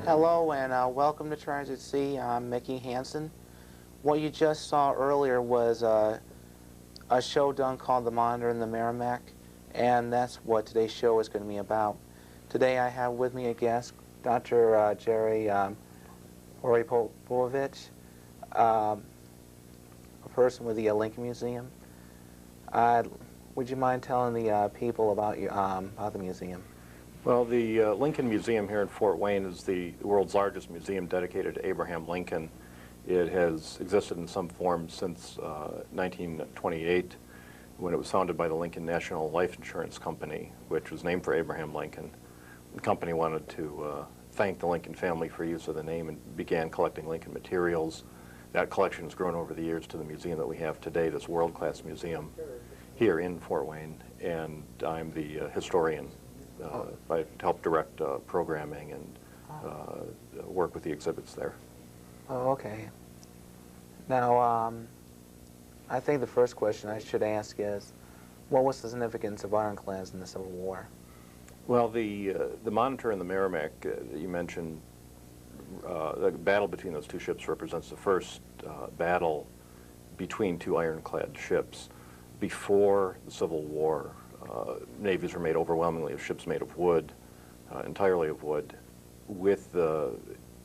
Hello and welcome to Tragedies. I'm Mickey Hansen. What you just saw earlier was a show done called The Monitor in the Merrimac, and that's what today's show is going to be about. Today I have with me a guest, Dr. Jerry Horipovich, a person with the Lincoln Museum. Would you mind telling the people about the museum? Well, the Lincoln Museum here in Fort Wayne is the world's largest museum dedicated to Abraham Lincoln. It has existed in some form since 1928, when it was founded by the Lincoln National Life Insurance Company, which was named for Abraham Lincoln. The company wanted to thank the Lincoln family for use of the name and began collecting Lincoln materials. That collection has grown over the years to the museum that we have today, this world-class museum here in Fort Wayne, and I'm the historian. I help direct programming and work with the exhibits there. Oh, okay. Now, I think the first question I should ask is, what was the significance of ironclads in the Civil War? Well, the Monitor and the Merrimac that you mentioned, the battle between those two ships represents the first battle between two ironclad ships. Before the Civil War, navies were made overwhelmingly of ships made of wood, entirely of wood. With the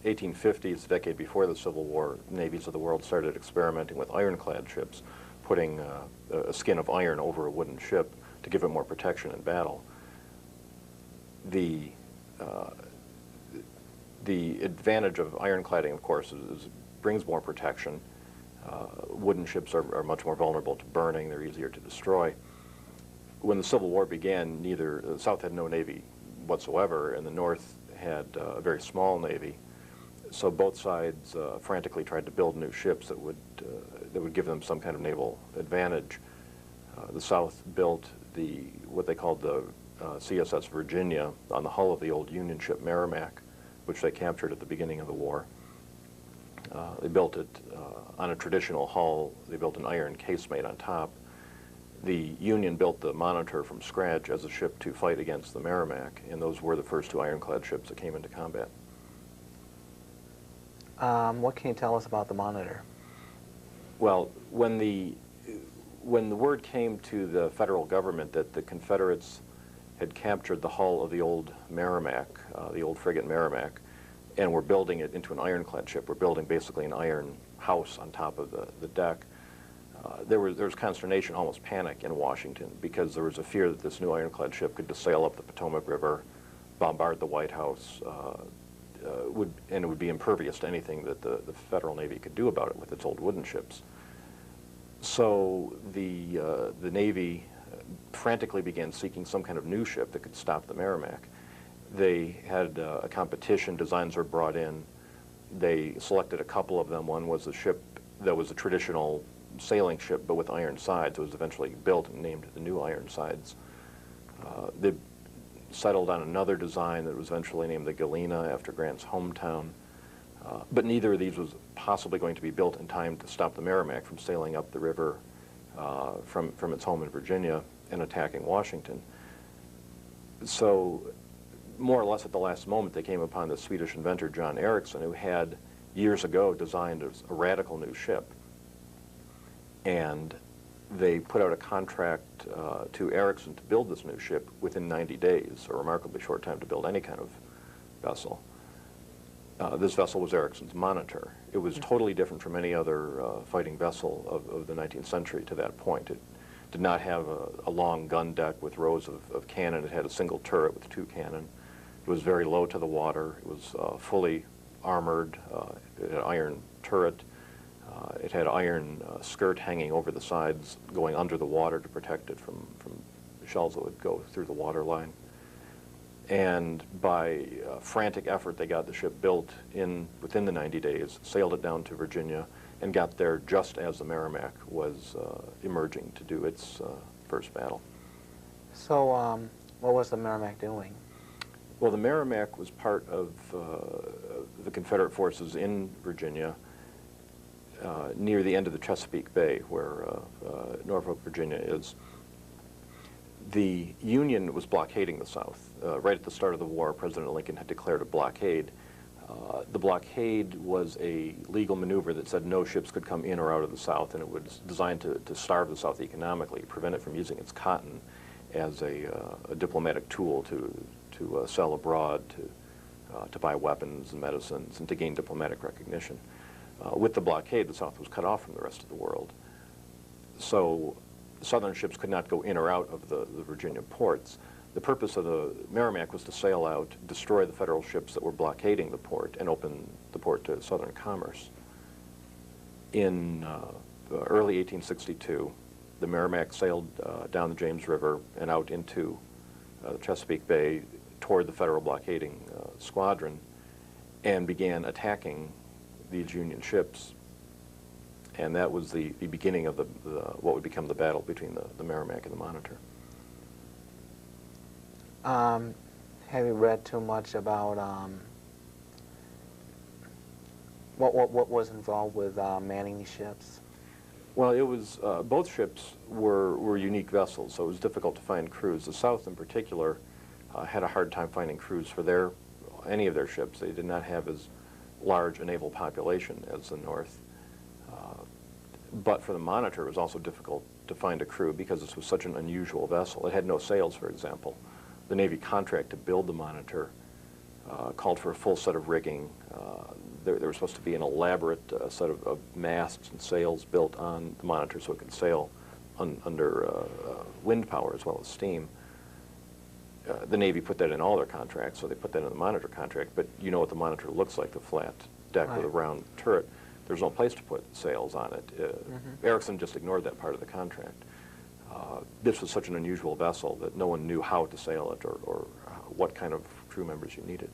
1850s, the decade before the Civil War, navies of the world started experimenting with ironclad ships, putting a skin of iron over a wooden ship to give it more protection in battle. The advantage of ironcladding, of course, is brings more protection. Wooden ships are much more vulnerable to burning. They're easier to destroy. When the Civil War began, the South had no navy whatsoever, and the North had a very small navy. So both sides frantically tried to build new ships that would give them some kind of naval advantage. The South built what they called the CSS Virginia on the hull of the old Union ship Merrimac, which they captured at the beginning of the war. They built it on a traditional hull. They built an iron casemate on top. The Union built the Monitor from scratch as a ship to fight against the Merrimac, and those were the first two ironclad ships that came into combat. What can you tell us about the Monitor? Well, when the word came to the federal government that the Confederates had captured the hull of the old Merrimac, the old frigate Merrimac, and were building it into an ironclad ship, we're building basically an iron house on top of the deck, there was consternation, almost panic in Washington, because there was a fear that this new ironclad ship could just sail up the Potomac River, bombard the White House, and it would be impervious to anything that the Federal Navy could do about it with its old wooden ships. So the Navy frantically began seeking some kind of new ship that could stop the Merrimac. They had a competition, designs were brought in. They selected a couple of them. One was a ship that was a traditional sailing ship, but with iron sides. It was eventually built and named the New Ironsides. They settled on another design that was eventually named the Galena after Grant's hometown. But neither of these was possibly going to be built in time to stop the Merrimac from sailing up the river from its home in Virginia and attacking Washington. So more or less at the last moment, they came upon the Swedish inventor John Ericsson, who had years ago designed a radical new ship. And they put out a contract to Ericsson to build this new ship within 90 days, a remarkably short time to build any kind of vessel. This vessel was Ericsson's Monitor. It was totally different from any other fighting vessel of the 19th century to that point. It did not have a long gun deck with rows of cannon. It had a single turret with two cannon. It was very low to the water. It was fully armored. It had an iron turret. It had iron skirt hanging over the sides, going under the water to protect it from shells that would go through the water line. And by frantic effort, they got the ship built within the 90 days, sailed it down to Virginia, and got there just as the Merrimac was emerging to do its first battle. So, what was the Merrimac doing? Well, the Merrimac was part of the Confederate forces in Virginia near the end of the Chesapeake Bay, where Norfolk, Virginia is. The Union was blockading the South. Right at the start of the war, President Lincoln had declared a blockade. The blockade was a legal maneuver that said no ships could come in or out of the South, and it was designed to starve the South economically, prevent it from using its cotton as a diplomatic tool to sell abroad, to buy weapons and medicines, and to gain diplomatic recognition. With the blockade, the South was cut off from the rest of the world. So Southern ships could not go in or out of the Virginia ports. The purpose of the Merrimac was to sail out, destroy the Federal ships that were blockading the port, and open the port to Southern commerce. In early 1862, the Merrimac sailed down the James River and out into the Chesapeake Bay toward the Federal blockading squadron and began attacking these Union ships. And that was the beginning of what would become the battle between the Merrimac and the Monitor. Have you read too much about what was involved with manning these ships? Well, it was both ships were unique vessels, so it was difficult to find crews. The South, in particular, had a hard time finding crews for any of their ships. They did not have as large a naval population as the North. But for the Monitor, it was also difficult to find a crew because this was such an unusual vessel. It had no sails, for example. The Navy contract to build the Monitor called for a full set of rigging. There was supposed to be an elaborate set of masts and sails built on the Monitor so it could sail under wind power as well as steam. The Navy put that in all their contracts, so they put that in the Monitor contract, but you know what the Monitor looks like, the flat deck with a round turret. There's no place to put sails on it. Erickson just ignored that part of the contract. This was such an unusual vessel that no one knew how to sail it or what kind of crew members you needed.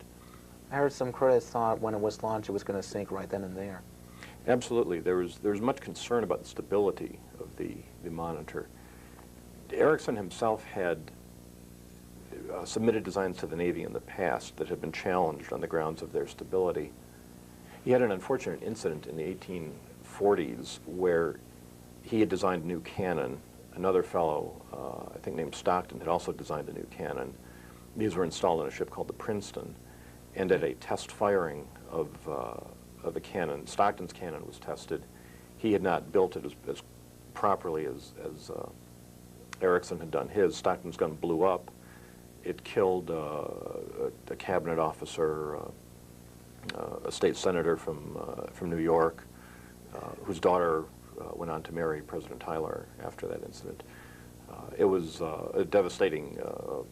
I heard some critics thought when it was launched it was going to sink right then and there. Absolutely. There was much concern about the stability of the Monitor. Erickson himself had submitted designs to the Navy in the past that had been challenged on the grounds of their stability. He had an unfortunate incident in the 1840s where he had designed a new cannon. Another fellow, I think named Stockton, had also designed a new cannon. These were installed on a ship called the Princeton, and at a test firing of the cannon, Stockton's cannon was tested. He had not built it as properly as Erickson had done his. Stockton's gun blew up. It killed a cabinet officer, a state senator from New York, whose daughter went on to marry President Tyler after that incident. It was a devastating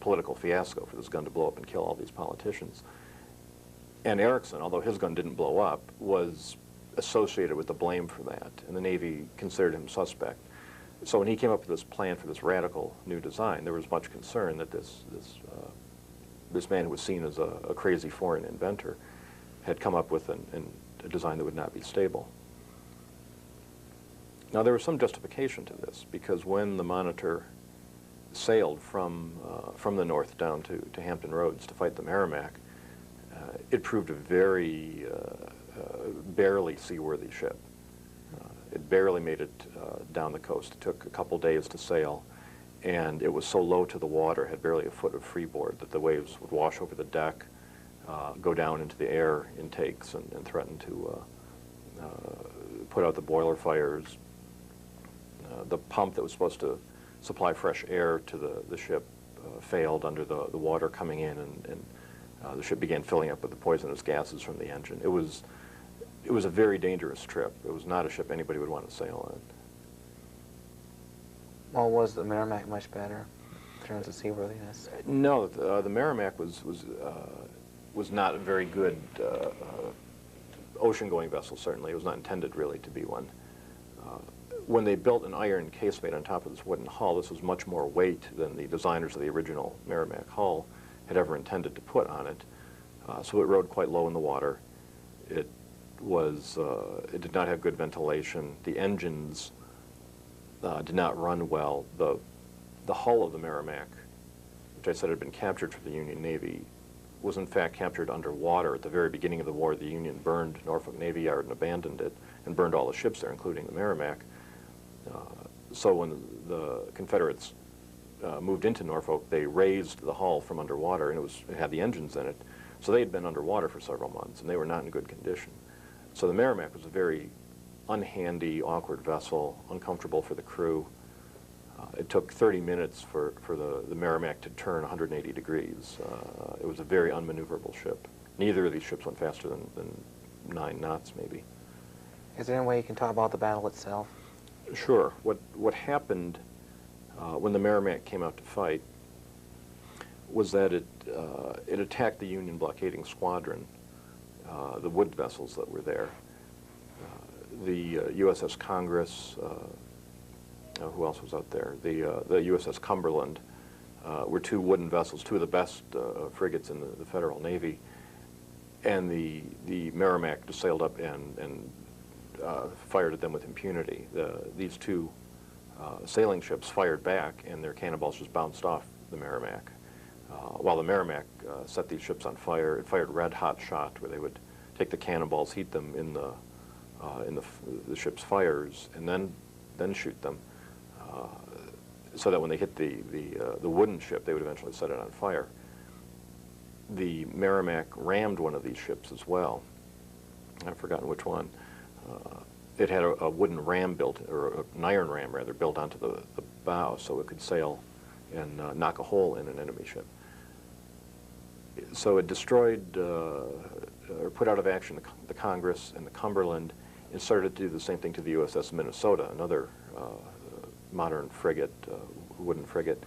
political fiasco for this gun to blow up and kill all these politicians. And Erickson, although his gun didn't blow up, was associated with the blame for that, and the Navy considered him suspect. So when he came up with this plan for this radical new design, there was much concern that this man who was seen as a crazy foreign inventor had come up with a design that would not be stable. Now, there was some justification to this, because when the Monitor sailed from the north down to Hampton Roads to fight the Merrimac, it proved a very barely seaworthy ship. It barely made it down the coast. It took a couple days to sail, and it was so low to the water, had barely a foot of freeboard, that the waves would wash over the deck, go down into the air intakes, and threaten to put out the boiler fires. The pump that was supposed to supply fresh air to the ship failed under the water coming in, and the ship began filling up with the poisonous gases from the engine. It was a very dangerous trip. It was not a ship anybody would want to sail on. Well, was the Merrimac much better in terms of seaworthiness? No, the Merrimac was not a very good ocean-going vessel, certainly. It was not intended really to be one. When they built an iron casemate on top of this wooden hull, this was much more weight than the designers of the original Merrimac hull had ever intended to put on it. So it rode quite low in the water. It did not have good ventilation. The engines did not run well. The hull of the Merrimac, which I said had been captured for the Union Navy, was in fact captured underwater. At the very beginning of the war, the Union burned Norfolk Navy Yard and abandoned it, and burned all the ships there, including the Merrimac. So when the Confederates moved into Norfolk, they raised the hull from underwater, and it had the engines in it. So they had been underwater for several months, and they were not in good condition. So the Merrimac was a very unhandy, awkward vessel, uncomfortable for the crew. It took 30 minutes for the Merrimac to turn 180 degrees. It was a very unmaneuverable ship. Neither of these ships went faster than 9 knots, maybe. Is there any way you can talk about the battle itself? Sure. What happened when the Merrimac came out to fight was that it attacked the Union blockading squadron, the wood vessels that were there. The USS Congress, who else was out there? The USS Cumberland were 2 wooden vessels, 2 of the best frigates in the Federal Navy. And the Merrimac just sailed up and fired at them with impunity. These 2 sailing ships fired back, and their cannonballs just bounced off the Merrimac. While the Merrimac set these ships on fire, it fired red-hot shot where they would take the cannonballs, heat them in the ship's fires, and then shoot them, so that when they hit the wooden ship, they would eventually set it on fire. The Merrimac rammed one of these ships as well. I've forgotten which one. It had a wooden ram built, or an iron ram rather, built onto the bow so it could sail and knock a hole in an enemy ship. So it destroyed, or put out of action the Congress and the Cumberland, and started to do the same thing to the USS Minnesota, another modern frigate, wooden frigate.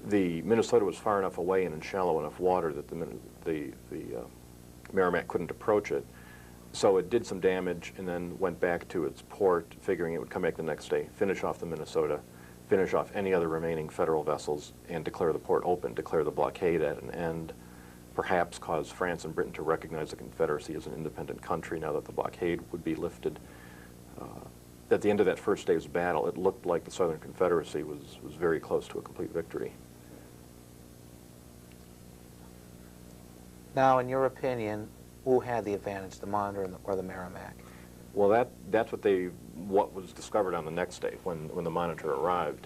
The Minnesota was far enough away and in shallow enough water that the Merrimac couldn't approach it. So it did some damage and then went back to its port, figuring it would come back the next day, finish off the Minnesota, finish off any other remaining Federal vessels, and declare the port open, declare the blockade at an end, perhaps cause France and Britain to recognize the Confederacy as an independent country now that the blockade would be lifted. At the end of that first day's battle, it looked like the Southern Confederacy was very close to a complete victory. Now, in your opinion, who had the advantage, the Monitor or the Merrimac? Well, that's what was discovered on the next day when the Monitor arrived.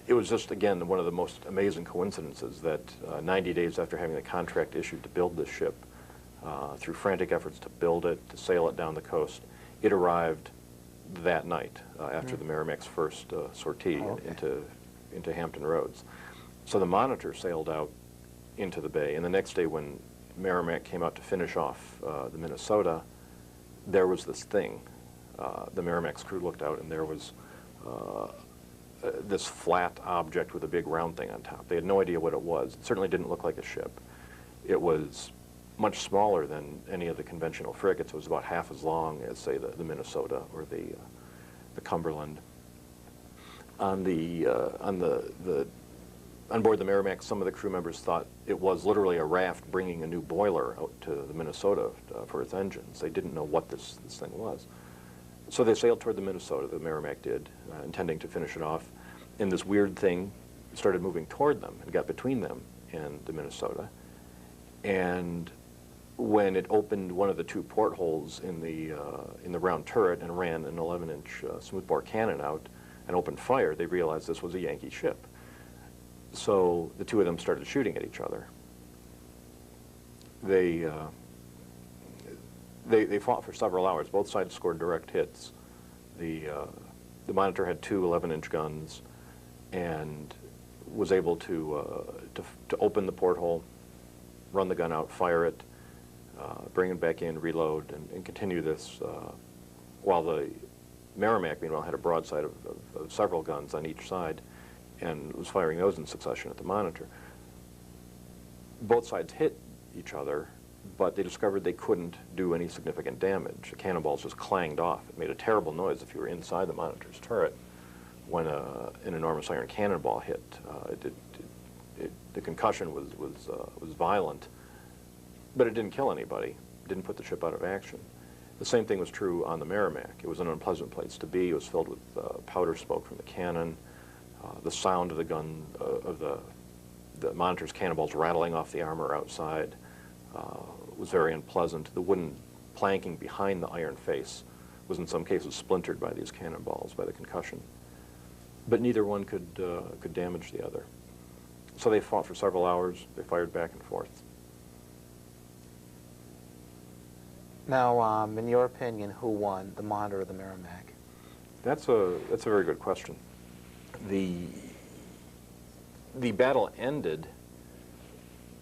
It was just, again, one of the most amazing coincidences that 90 days after having the contract issued to build this ship, through frantic efforts to build it, to sail it down the coast, it arrived that night after the Merrimac's first sortie into Hampton Roads. So the Monitor sailed out into the bay, and the next day when Merrimac came out to finish off the Minnesota, there was this thing. The Merrimac's crew looked out, and there was this flat object with a big round thing on top. They had no idea what it was. It certainly didn't look like a ship. It was much smaller than any of the conventional frigates. It was about half as long as, say, the Minnesota or the Cumberland. On board the Merrimac, some of the crew members thought it was literally a raft bringing a new boiler out to the Minnesota for its engines. They didn't know what this thing was. So they sailed toward the Minnesota, the Merrimac did, intending to finish it off. And this weird thing started moving toward them and got between them and the Minnesota. And when it opened one of the 2 portholes in the round turret and ran an 11-inch smoothbore cannon out and opened fire, they realized this was a Yankee ship. So the 2 of them started shooting at each other. They fought for several hours. Both sides scored direct hits. The Monitor had 2 11-inch guns and was able to open the porthole, run the gun out, fire it, bring it back in, reload, and continue this, while the Merrimac, meanwhile, had a broadside of several guns on each side and was firing those in succession at the Monitor. Both sides hit each other, but they discovered they couldn't do any significant damage. The cannonballs just clanged off. It made a terrible noise if you were inside the Monitor's turret when an enormous iron cannonball hit. The concussion was violent, but it didn't kill anybody. It didn't put the ship out of action. The same thing was true on the Merrimac. It was an unpleasant place to be. It was filled with powder smoke from the cannon. The sound of the gun, of the Monitor's cannonballs rattling off the armor outside was very unpleasant. The wooden planking behind the iron face was in some cases splintered by these cannonballs, by the concussion. but neither one could damage the other. So they fought for several hours. They fired back and forth. Now, in your opinion, who won, the Monitor or the Merrimac? That's a very good question. The battle ended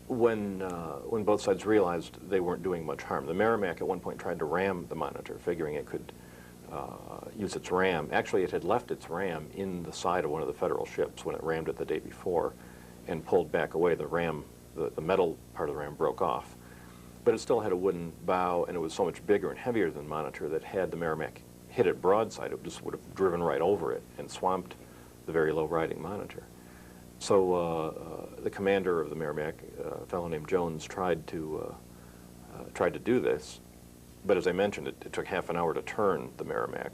when both sides realized they weren't doing much harm. The Merrimac at one point tried to ram the Monitor, figuring it could use its ram. Actually, it had left its ram in the side of one of the Federal ships when it rammed it the day before and pulled back away. The ram, the metal part of the ram broke off. But it still had a wooden bow, and it was so much bigger and heavier than the Monitor that had the Merrimac hit it broadside, it just would have driven right over it and swamped the very low-riding Monitor. So the commander of the Merrimac, a fellow named Jones, tried to do this. But as I mentioned, it took half an hour to turn the Merrimac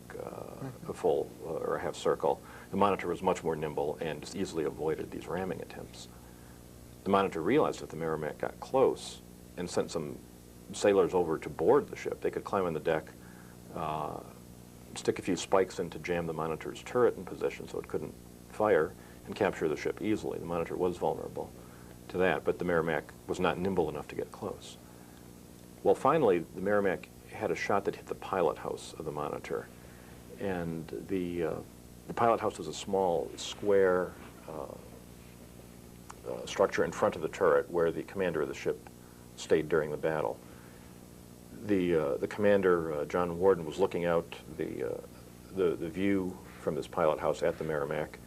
a full or a half circle. The Monitor was much more nimble and just easily avoided these ramming attempts. The Monitor realized if the Merrimac got close and sent some sailors over to board the ship, they could climb on the deck, stick a few spikes in to jam the Monitor's turret in position so it couldn't fire, and capture the ship easily. The Monitor was vulnerable to that, but the Merrimac was not nimble enough to get close. Well, finally, the Merrimac had a shot that hit the pilot house of the Monitor, and the pilot house was a small square structure in front of the turret where the commander of the ship stayed during the battle. The commander, John Warden, was looking out the view from this pilot house at the Merrimac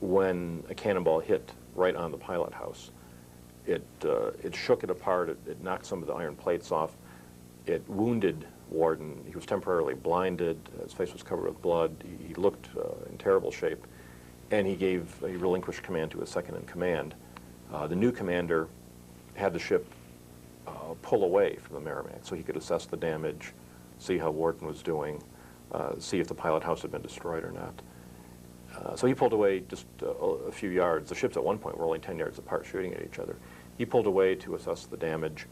when a cannonball hit right on the pilot house. It shook it apart. It knocked some of the iron plates off. It wounded Warden. He was temporarily blinded. His face was covered with blood. He looked in terrible shape, and he relinquished command to his second-in-command. The new commander had the ship pull away from the Merrimac so he could assess the damage, see how Warden was doing, see if the pilot house had been destroyed or not. So he pulled away just a few yards. The ships at one point were only 10 yards apart shooting at each other. He pulled away to assess the damage,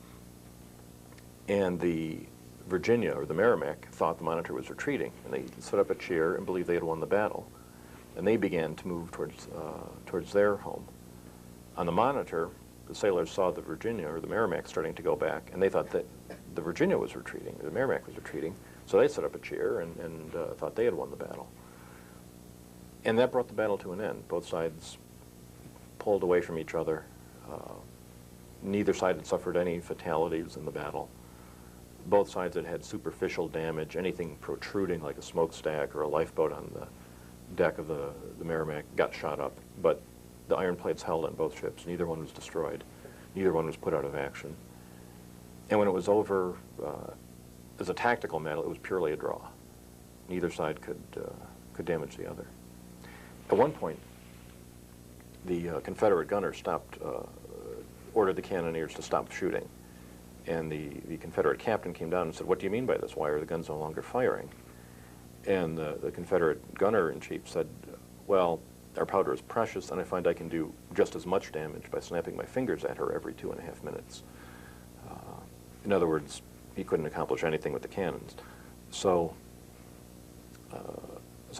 and the Virginia, or the Merrimac, thought the Monitor was retreating, and they set up a cheer and believed they had won the battle. And they began to move towards their home. On the Monitor, the sailors saw the Virginia, or the Merrimac, starting to go back, and they thought that the Virginia was retreating, or the Merrimac was retreating, so they set up a cheer and thought they had won the battle. And that brought the battle to an end. Both sides pulled away from each other. Neither side had suffered any fatalities in the battle. Both sides had had superficial damage. Anything protruding like a smokestack or a lifeboat on the deck of the Merrimac got shot up. But the iron plates held on both ships. Neither one was destroyed. Neither one was put out of action. And when it was over, as a tactical matter, it was purely a draw. Neither side could damage the other. At one point, the Confederate gunner ordered the cannoneers to stop shooting. And the Confederate captain came down and said, "What do you mean by this? Why are the guns no longer firing?" And the Confederate gunner-in-chief said, "Well, our powder is precious, and I find I can do just as much damage by snapping my fingers at her every 2.5 minutes. In other words, he couldn't accomplish anything with the cannons. So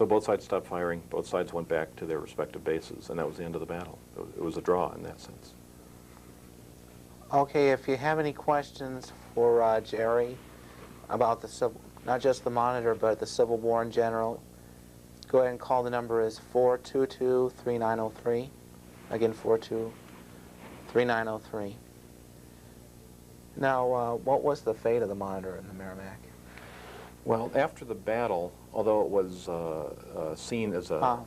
both sides stopped firing. Both sides went back to their respective bases, and that was the end of the battle. It was a draw in that sense. Okay, if you have any questions for Jerry about the civil, not just the Monitor, but the Civil War in general, go ahead and call. The number is 422-3903. Again, 422-3903. Now, what was the fate of the Monitor and the Merrimac? Well, after the battle, although it was seen as a...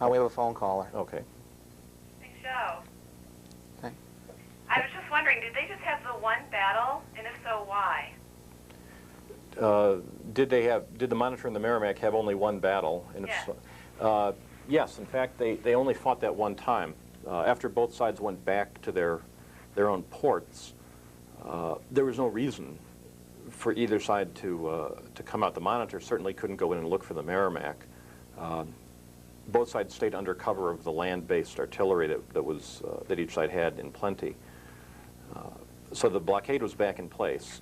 we have a phone caller. Okay. Big show. Okay. I was just wondering, did they just have the one battle, and if so, why? Did the Monitor and the Merrimac have only one battle? And Yes. Yes, in fact, they only fought that one time. After both sides went back to their own ports, there was no reason for either side to come out. The Monitor certainly couldn't go in and look for the Merrimac. Both sides stayed under cover of the land-based artillery that each side had in plenty. So the blockade was back in place,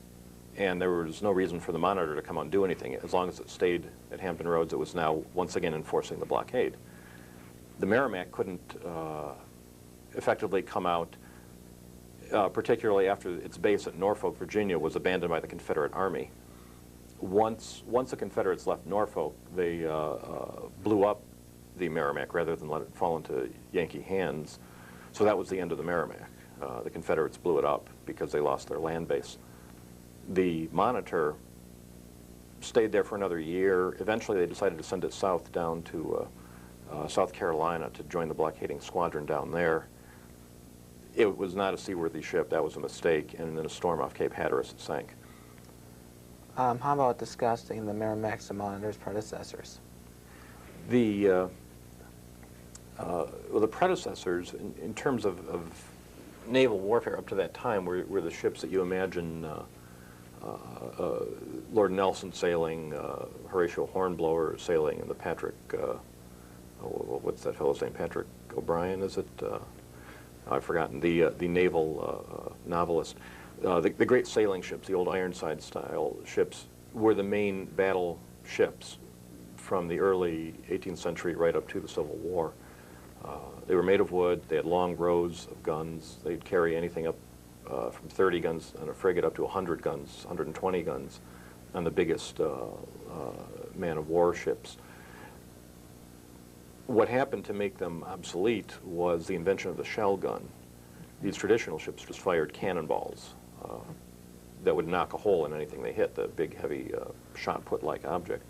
and there was no reason for the Monitor to come out and do anything. As long as it stayed at Hampton Roads, it was now once again enforcing the blockade. The Merrimac couldn't effectively come out, particularly after its base at Norfolk, Virginia, was abandoned by the Confederate Army. Once the Confederates left Norfolk, they blew up the Merrimac rather than let it fall into Yankee hands. So that was the end of the Merrimac. The Confederates blew it up because they lost their land base. The Monitor stayed there for another year. Eventually they decided to send it south down to South Carolina to join the blockading squadron down there. It was not a seaworthy ship. That was a mistake, and in a storm off Cape Hatteras it sank. How about discussing the Merrimac's and Monitor's predecessors? Well, the predecessors, in terms of naval warfare up to that time, were the ships that you imagine Lord Nelson sailing, Horatio Hornblower sailing, and the Patrick, what's that fellow's name, Patrick O'Brien, is it? I've forgotten, the naval novelist. The great sailing ships, the old Ironside-style ships, were the main battle ships from the early 18th century right up to the Civil War. They were made of wood, they had long rows of guns, they'd carry anything up from 30 guns on a frigate up to 100 guns, 120 guns on the biggest man-of-war ships. What happened to make them obsolete was the invention of the shell gun. These traditional ships just fired cannonballs that would knock a hole in anything they hit, the big, heavy shot-put-like object.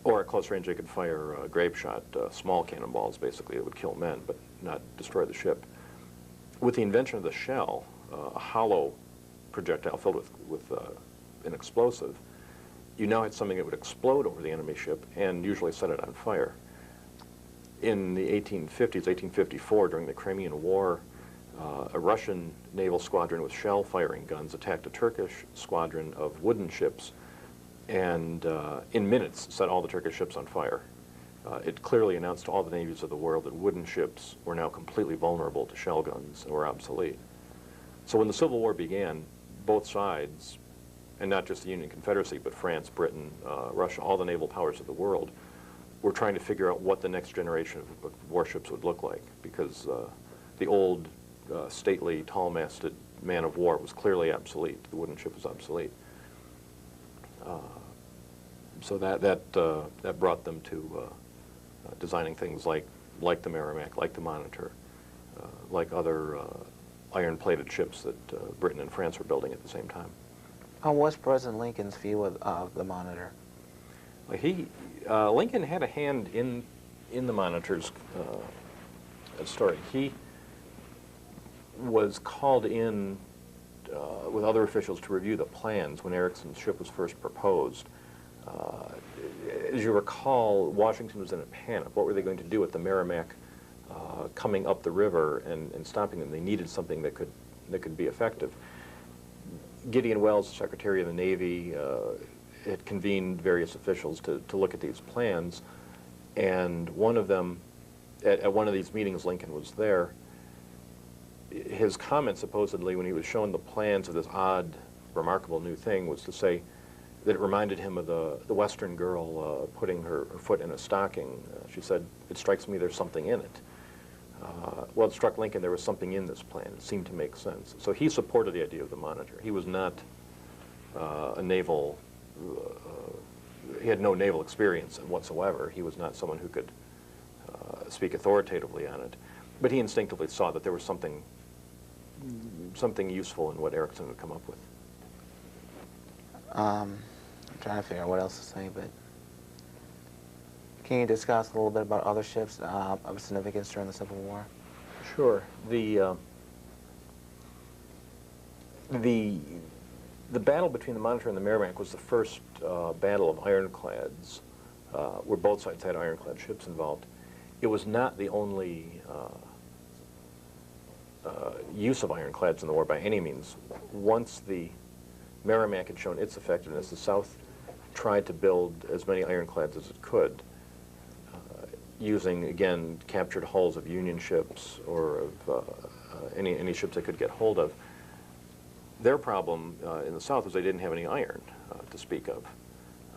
Or at close range, they could fire grape shot, small cannonballs, basically, that would kill men, but not destroy the ship. With the invention of the shell, a hollow projectile filled with an explosive, you now had something that would explode over the enemy ship and usually set it on fire. In the 1850s, 1854, during the Crimean War, a Russian naval squadron with shell-firing guns attacked a Turkish squadron of wooden ships and in minutes set all the Turkish ships on fire. It clearly announced to all the navies of the world that wooden ships were now completely vulnerable to shell guns and were obsolete. So when the Civil War began, both sides, and not just the Union Confederacy, but France, Britain, Russia, all the naval powers of the world, were trying to figure out what the next generation of warships would look like, because the old, stately, tall-masted man-of-war was clearly obsolete. The wooden ship was obsolete. So that brought them to designing things like the Merrimac, like the Monitor, like other iron-plated ships that Britain and France were building at the same time. What's President Lincoln's view of the Monitor? Lincoln had a hand in the Monitor's story. He was called in with other officials to review the plans when Ericsson's ship was first proposed. As you recall, Washington was in a panic. What were they going to do with the Merrimac coming up the river and stopping them? They needed something that could be effective. Gideon Welles, Secretary of the Navy, had convened various officials to look at these plans, and one of them, at one of these meetings, Lincoln was there. His comment, supposedly, when he was shown the plans of this odd, remarkable new thing, was to say that it reminded him of the Western girl putting her foot in a stocking. She said, "It strikes me there's something in it." Well, it struck Lincoln there was something in this plan. It seemed to make sense. So he supported the idea of the Monitor. He was not a naval, he had no naval experience whatsoever. He was not someone who could speak authoritatively on it. But he instinctively saw that there was something useful in what Ericsson had come up with. I'm trying to figure out what else to say, but can you discuss a little bit about other ships of significance during the Civil War? Sure. The battle between the Monitor and the Merrimac was the first battle of ironclads, where both sides had ironclad ships involved. It was not the only use of ironclads in the war by any means. Once the Merrimac had shown its effectiveness, the South tried to build as many ironclads as it could, using, again, captured hulls of Union ships or of any ships they could get hold of. Their problem in the South was they didn't have any iron to speak of.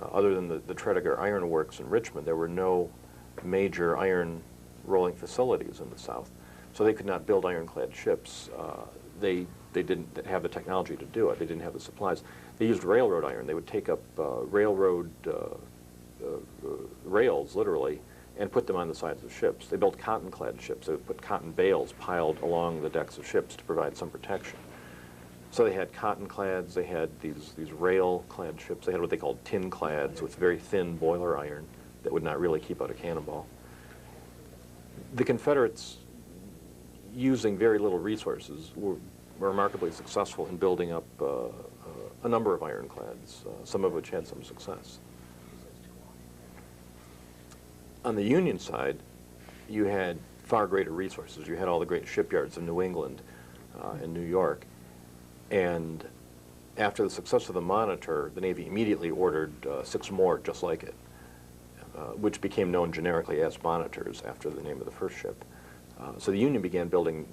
Other than the Tredegar Iron Works in Richmond, there were no major iron rolling facilities in the South, so they could not build ironclad ships. They didn't have the technology to do it. They didn't have the supplies. They used railroad iron. They would take up railroad rails, literally, and put them on the sides of ships. They built cotton-clad ships. They would put cotton bales piled along the decks of ships to provide some protection. So they had cotton-clads, they had these rail-clad ships, they had what they called tin-clads with very thin boiler iron that would not really keep out a cannonball. The Confederates, using very little resources, were remarkably successful in building up a number of ironclads, some of which had some success. On the Union side, you had far greater resources. You had all the great shipyards of New England and New York. And after the success of the Monitor, the Navy immediately ordered 6 more just like it, which became known generically as Monitors after the name of the first ship. So the Union began building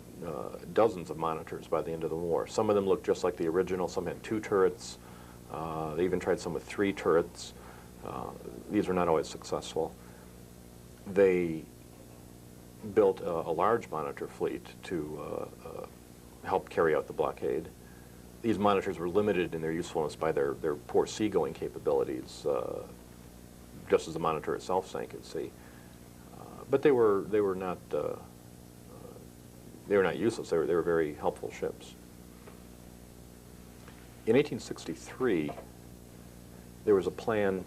dozens of Monitors by the end of the war. Some of them looked just like the original. Some had 2 turrets. They even tried some with 3 turrets. These were not always successful. They built a large Monitor fleet to help carry out the blockade. These Monitors were limited in their usefulness by their poor seagoing capabilities, just as the Monitor itself sank at sea. But they were not useless. They were very helpful ships. In 1863, there was a plan.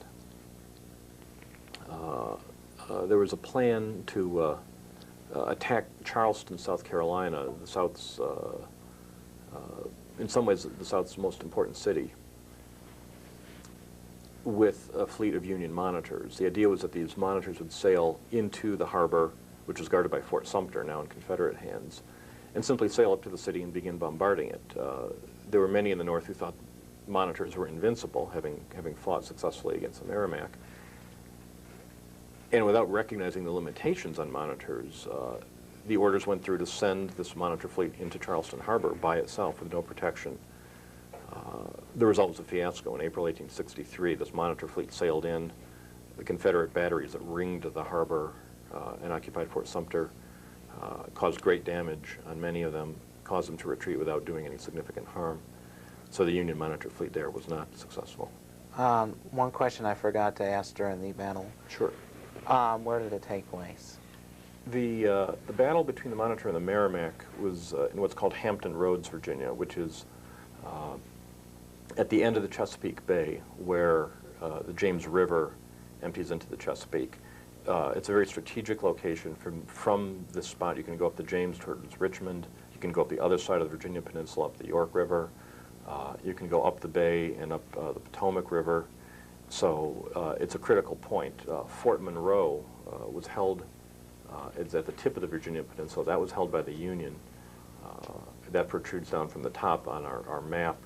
To attack Charleston, South Carolina, the South's, in some ways, the South's most important city, with a fleet of Union Monitors. The idea was that these Monitors would sail into the harbor, which was guarded by Fort Sumter, now in Confederate hands, and simply sail up to the city and begin bombarding it. There were many in the North who thought Monitors were invincible, having fought successfully against the Merrimac. And without recognizing the limitations on Monitors, the orders went through to send this Monitor fleet into Charleston Harbor by itself with no protection. The result was a fiasco. In April 1863, this Monitor fleet sailed in. The Confederate batteries that ringed the harbor and occupied Fort Sumter caused great damage on many of them, caused them to retreat without doing any significant harm. So the Union Monitor fleet there was not successful. One question I forgot to ask during the battle. Sure. Where did it take place? The battle between the Monitor and the Merrimac was in what's called Hampton Roads, Virginia, which is at the end of the Chesapeake Bay, where the James River empties into the Chesapeake. It's a very strategic location. From this spot, you can go up the James towards Richmond. You can go up the other side of the Virginia Peninsula, up the York River. You can go up the bay and up the Potomac River. So it's a critical point. Fort Monroe was held, it's at the tip of the Virginia Peninsula. That was held by the Union. That protrudes down from the top on our map.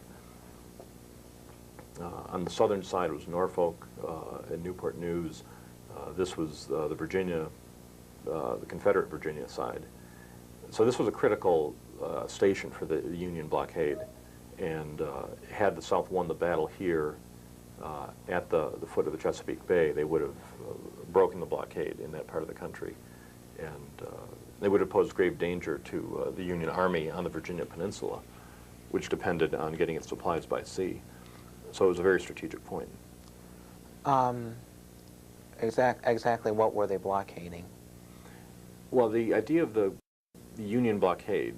On the southern side was Norfolk and Newport News. This was the Confederate Virginia side. So this was a critical station for the Union blockade. And had the South won the battle here at the foot of the Chesapeake Bay, they would have broken the blockade in that part of the country. And they would have posed grave danger to the Union Army on the Virginia Peninsula, which depended on getting its supplies by sea. So it was a very strategic point. Exactly what were they blockading? Well, the idea of the Union blockade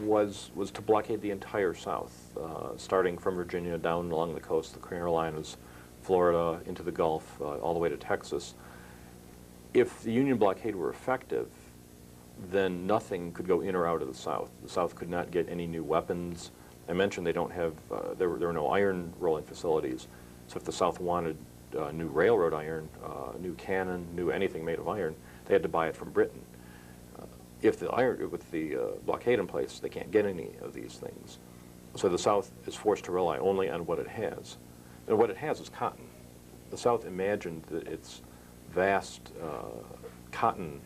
was to blockade the entire South, starting from Virginia down along the coast, the Carolinas, Florida, into the Gulf, all the way to Texas. If the Union blockade were effective, then nothing could go in or out of the South. The South could not get any new weapons. I mentioned they don't have, there were no iron rolling facilities. So if the South wanted new railroad iron, new cannon, new anything made of iron, they had to buy it from Britain. With the blockade in place, they can't get any of these things. So the South is forced to rely only on what it has. And what it has is cotton. The South imagined that its vast cotton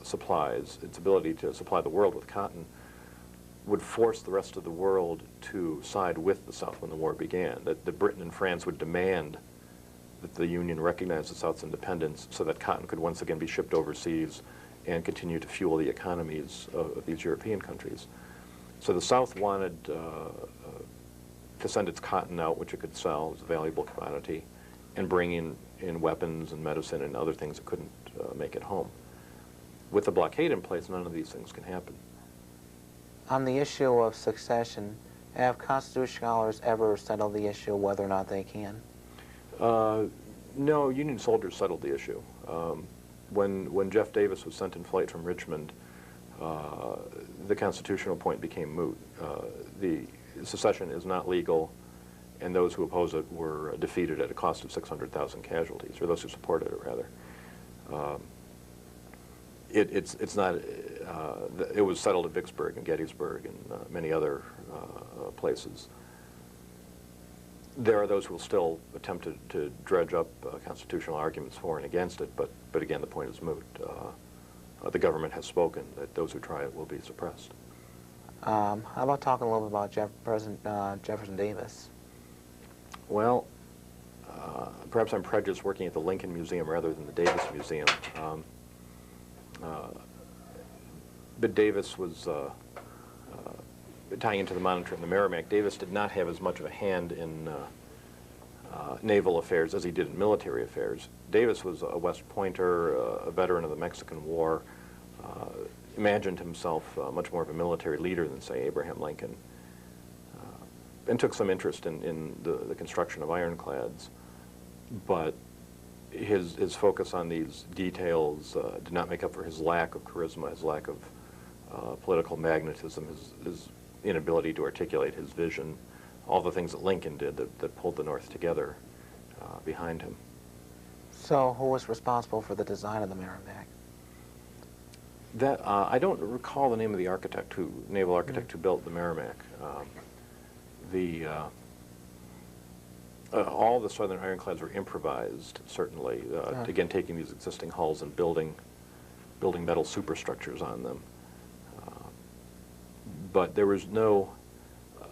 supplies, its ability to supply the world with cotton, would force the rest of the world to side with the South when the war began, that Britain and France would demand that the Union recognized the South's independence so that cotton could once again be shipped overseas and continue to fuel the economies of these European countries. So the South wanted to send its cotton out, which it could sell as a valuable commodity, and bring in weapons and medicine and other things it couldn't make at home. With the blockade in place, none of these things can happen. On the issue of succession, have Constitution scholars ever settled the issue whether or not they can? No, Union soldiers settled the issue. When Jeff Davis was sent in flight from Richmond, the constitutional point became moot. The secession is not legal, and those who oppose it were defeated at a cost of 600,000 casualties, or those who supported it, rather. It's not. It was settled at Vicksburg and Gettysburg and many other places. There are those who will still attempt to dredge up constitutional arguments for and against it, but again, the point is moot. The government has spoken that those who try it will be suppressed. How about talking a little bit about President Jefferson Davis? Well, perhaps I'm prejudiced working at the Lincoln Museum rather than the Davis Museum. But Davis was tying into the Monitor and the Merrimac. Davis did not have as much of a hand in naval affairs as he did in military affairs. Davis was a West Pointer, a veteran of the Mexican War, imagined himself much more of a military leader than, say, Abraham Lincoln, and took some interest in the construction of ironclads. But his focus on these details did not make up for his lack of charisma, his lack of political magnetism, his inability to articulate his vision, all the things that Lincoln did that pulled the North together behind him. So who was responsible for the design of the Merrimac? That I don't recall the name of the naval architect who built the Merrimac. All the southern ironclads were improvised, certainly, again taking these existing hulls and building metal superstructures on them. But there was no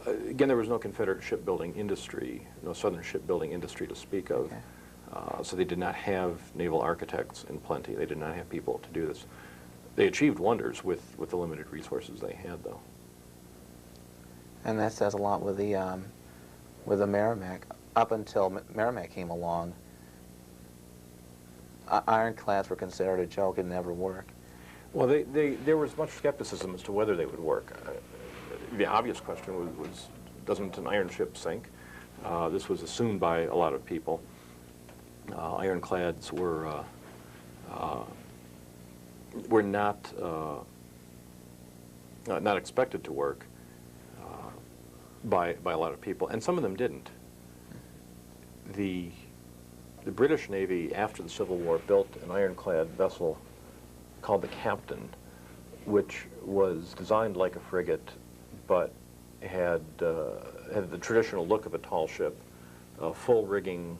Confederate shipbuilding industry, no Southern shipbuilding industry to speak of. Okay. So they did not have naval architects in plenty. They did not have people to do this. They achieved wonders with the limited resources they had, though. And that says a lot with the Merrimac. Up until Merrimac came along, ironclads were considered a joke and never work. Well, there was much skepticism as to whether they would work. The obvious question was, doesn't an iron ship sink? This was assumed by a lot of people. Ironclads were not expected to work by a lot of people, and some of them didn't. The British Navy, after the Civil War, built an ironclad vessel called the Captain, which was designed like a frigate, but had the traditional look of a tall ship, full rigging,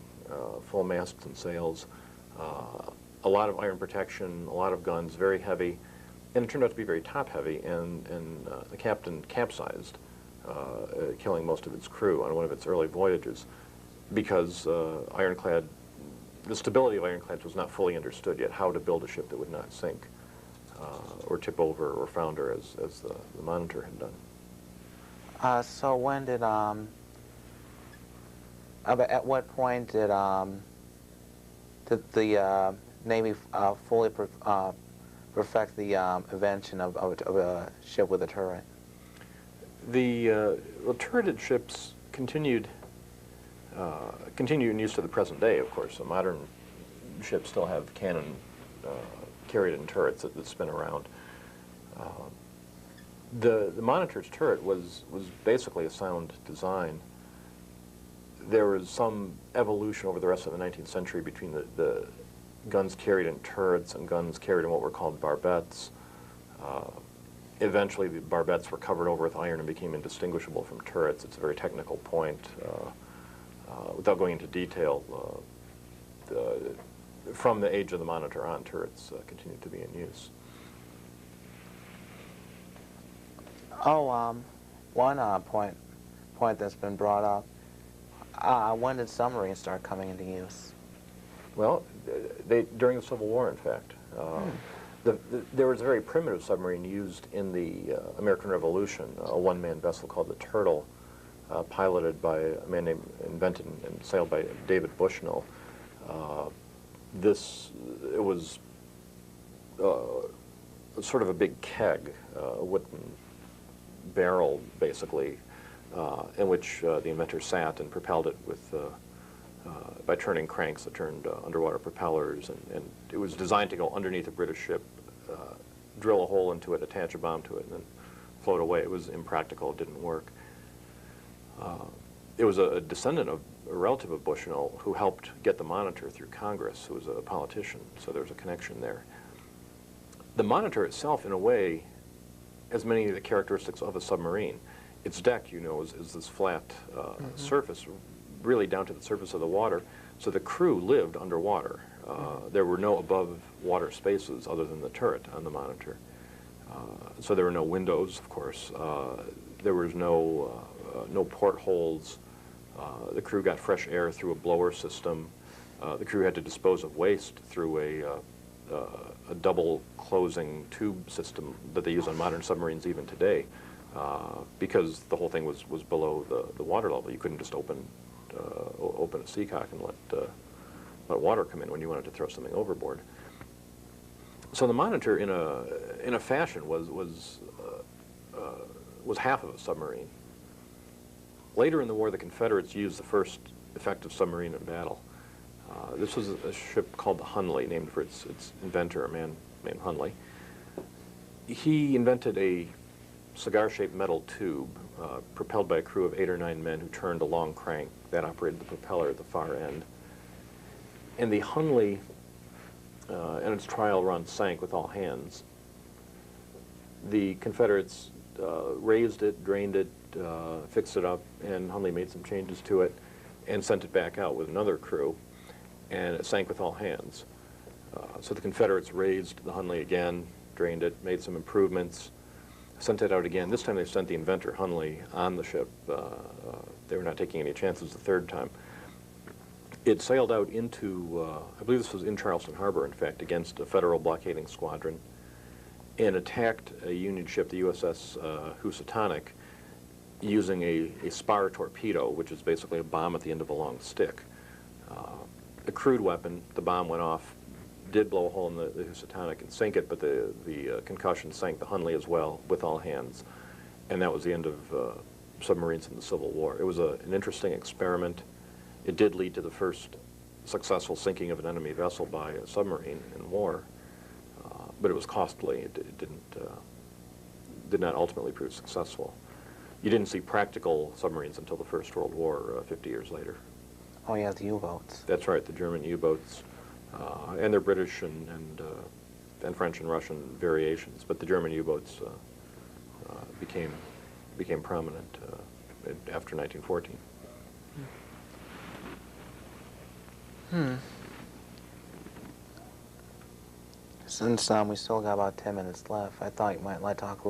full masts and sails, a lot of iron protection, a lot of guns, very heavy, and it turned out to be very top-heavy, and the Captain capsized, killing most of its crew on one of its early voyages, because the stability of ironclads was not fully understood yet, how to build a ship that would not sink or tip over or founder as the Monitor had done. So when did, at what point did the Navy fully perfect the invention of a ship with a turret? The turreted ships continue in use to the present day, of course. So modern ships still have cannon carried in turrets that spin around. The Monitor's turret was basically a sound design. There was some evolution over the rest of the 19th century between the guns carried in turrets and guns carried in what were called barbettes. Eventually, the barbettes were covered over with iron and became indistinguishable from turrets. It's a very technical point. Without going into detail, from the age of the Monitor on, turrets continued to be in use. Oh, one point that's been brought up. When did submarines start coming into use? Well, during the Civil War, in fact. There was a very primitive submarine used in the American Revolution, a one-man vessel called the Turtle, piloted by a man invented and sailed by David Bushnell. It was sort of a big keg, a wooden barrel, basically, in which the inventor sat and propelled it with by turning cranks that turned underwater propellers, and it was designed to go underneath a British ship, drill a hole into it, attach a bomb to it, and then float away. It was impractical. It didn't work. It was a descendant of a relative of Bushnell who helped get the Monitor through Congress, who was a politician, so there was a connection there. The Monitor itself, in a way, has many of the characteristics of a submarine. Its deck, you know, is this flat surface, really down to the surface of the water, so the crew lived underwater. There were no above water spaces other than the turret on the Monitor. So there were no windows, of course. There was no portholes. The crew got fresh air through a blower system. The crew had to dispose of waste through a double closing tube system that they use on modern submarines even today, because the whole thing was below the water level. You couldn't just open a seacock and let water come in when you wanted to throw something overboard. So the Monitor, in a fashion, was half of a submarine. Later in the war, the Confederates used the first effective submarine in battle. This was a ship called the Hunley, named for its inventor, a man named Hunley. He invented a cigar-shaped metal tube propelled by a crew of 8 or 9 men who turned a long crank that operated the propeller at the far end. And the Hunley, in its trial run, sank with all hands. The Confederates raised it, drained it, fixed it up, and Hunley made some changes to it and sent it back out with another crew, and it sank with all hands. So the Confederates raised the Hunley again, drained it, made some improvements, sent it out again. This time they sent the inventor, Hunley, on the ship. They were not taking any chances the third time. It sailed out into, I believe this was in Charleston Harbor, in fact, against a Federal blockading squadron, and attacked a Union ship, the USS Housatonic, using a spar torpedo, which is basically a bomb at the end of a long stick. A crude weapon. The bomb went off, did blow a hole in the Housatonic and sink it, but the concussion sank the Hunley as well with all hands. And that was the end of submarines in the Civil War. It was an interesting experiment. It did lead to the first successful sinking of an enemy vessel by a submarine in war, but it was costly. It did not ultimately prove successful. You didn't see practical submarines until the First World War, 50 years later. Oh yeah, the U-boats. That's right, the German U-boats, and their British and French and Russian variations. But the German U-boats became prominent after 1914. Since we still got about 10 minutes left, I thought you might like to talk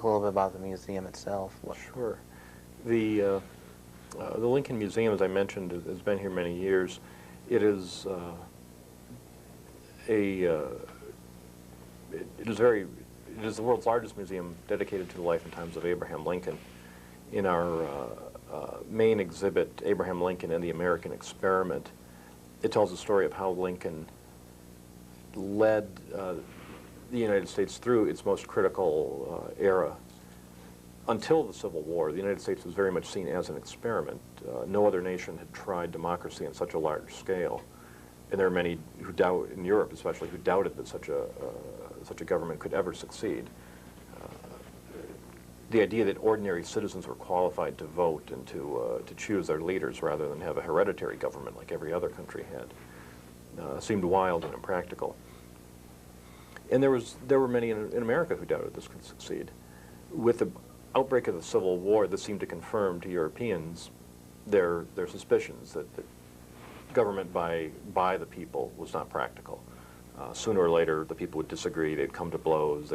a little bit about the museum itself. Sure. The Lincoln Museum, as I mentioned, has been here many years. It is it is the world's largest museum dedicated to the life and times of Abraham Lincoln. In our main exhibit, Abraham Lincoln and the American Experiment, it tells the story of how Lincoln led the United States through its most critical era. Until the Civil War, the United States was very much seen as an experiment. No other nation had tried democracy on such a large scale, and there are many who doubt, in Europe especially, who doubted that such a government could ever succeed. The idea that ordinary citizens were qualified to vote and to choose their leaders rather than have a hereditary government like every other country had seemed wild and impractical. And there were many in America who doubted this could succeed. With the outbreak of the Civil War, this seemed to confirm to Europeans their suspicions that government by the people was not practical. Sooner or later, the people would disagree. They'd come to blows.